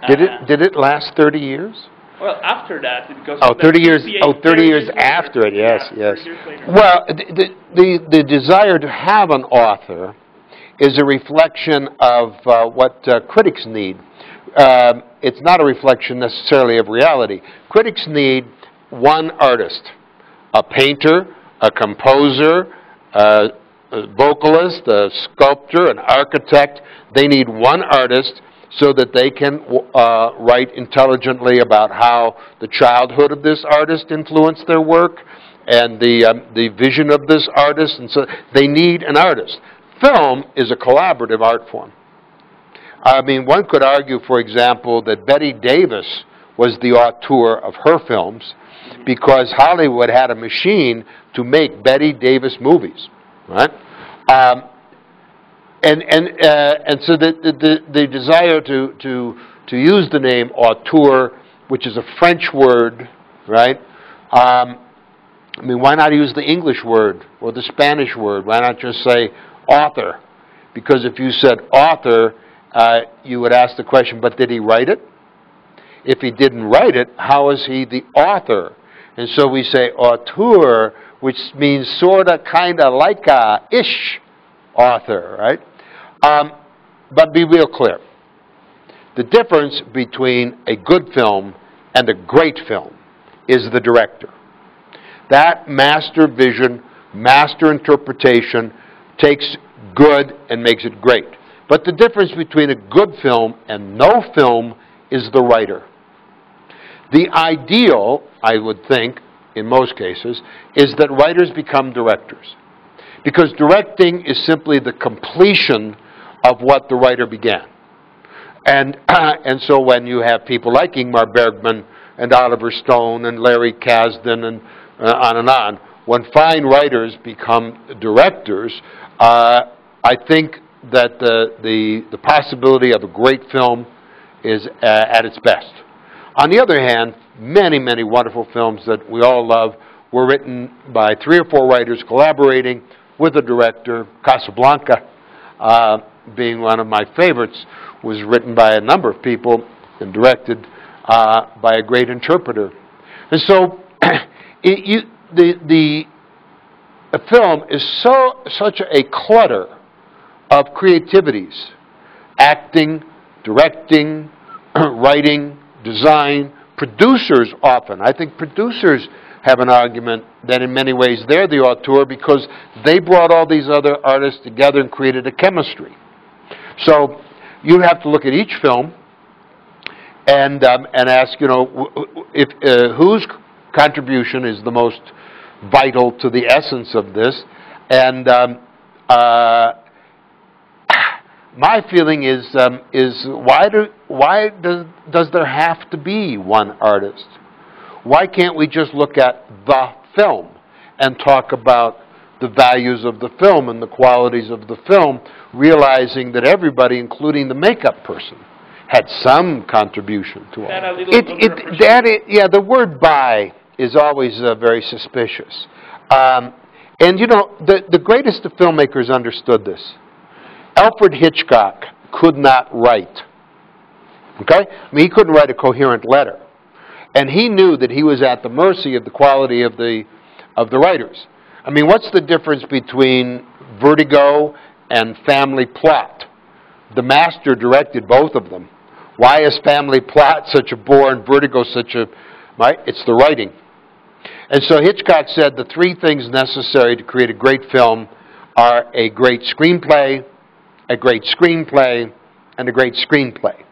Did it last 30 years? Well, after that, because 30 years. 30 years after it. Yes, yes. 30 years later. Well, the desire to have an author is a reflection of what critics need. It's not a reflection necessarily of reality. Critics need one artist, a painter, a composer, a vocalist, a sculptor, an architect. They need one artist so that they can write intelligently about how the childhood of this artist influenced their work and the vision of this artist. And so they need an artist. Film is a collaborative art form. I mean, one could argue, for example, that Bette Davis was the auteur of her films because Hollywood had a machine to make Bette Davis movies, right? And so the desire to use the name auteur, which is a French word, right? I mean, why not use the English word or the Spanish word? Why not just say author? Because if you said author, you would ask the question, but did he write it? If he didn't write it, how is he the author? And so we say auteur, which means sorta, kinda, like ish author, right? But be real clear. The difference between a good film and a great film is the director. That master vision, master interpretation takes good and makes it great. But the difference between a good film and no film is the writer. The ideal, I would think, in most cases, is that writers become directors. Because directing is simply the completion of what the writer began. And so when you have people like Ingmar Bergman and Oliver Stone and Larry Kasdan and on, when fine writers become directors, I think that the possibility of a great film is at its best. On the other hand, many, many wonderful films that we all love were written by 3 or 4 writers collaborating with a director. Casablanca, being one of my favorites, was written by a number of people and directed by a great interpreter. And so the film is such a clutter of creativities: acting, directing, writing, design, producers often. I think producers have an argument that in many ways they're the auteur because they brought all these other artists together and created a chemistry. So you have to look at each film and ask, if whose contribution is the most vital to the essence of this. And my feeling is why does there have to be one artist? Why can't we just look at the film and talk about the values of the film and the qualities of the film, realizing that everybody, including the makeup person, had some contribution to it. The word "by" is always very suspicious. And the greatest of filmmakers understood this. Alfred Hitchcock could not write. Okay? I mean, he couldn't write a coherent letter. And he knew that he was at the mercy of the quality of the writers. I mean, what's the difference between Vertigo and Family Plot? The master directed both of them. Why is Family Plot such a bore and Vertigo such a... Right? It's the writing. And so Hitchcock said the 3 things necessary to create a great film are a great screenplay, a great screenplay, and a great screenplay.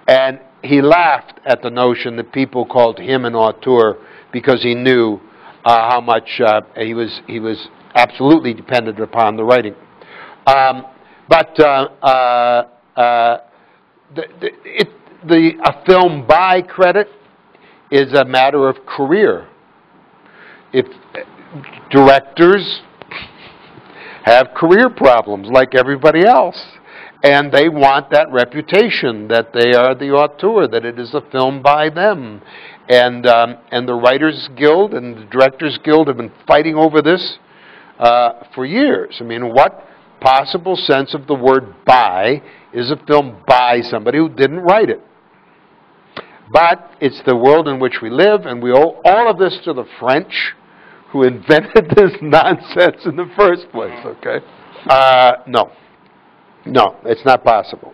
And he laughed at the notion that people called him an auteur because he knew how much he was absolutely dependent upon the writing. But a film by credit is a matter of career. If directors have career problems like everybody else, and they want that reputation that they are the auteur, that it is a film by them. And the Writers Guild and the Directors Guild have been fighting over this for years. I mean, what possible sense of the word by is a film by somebody who didn't write it? But it's the world in which we live, and we owe all of this to the French, who invented this nonsense in the first place, okay? No. No, it's not possible.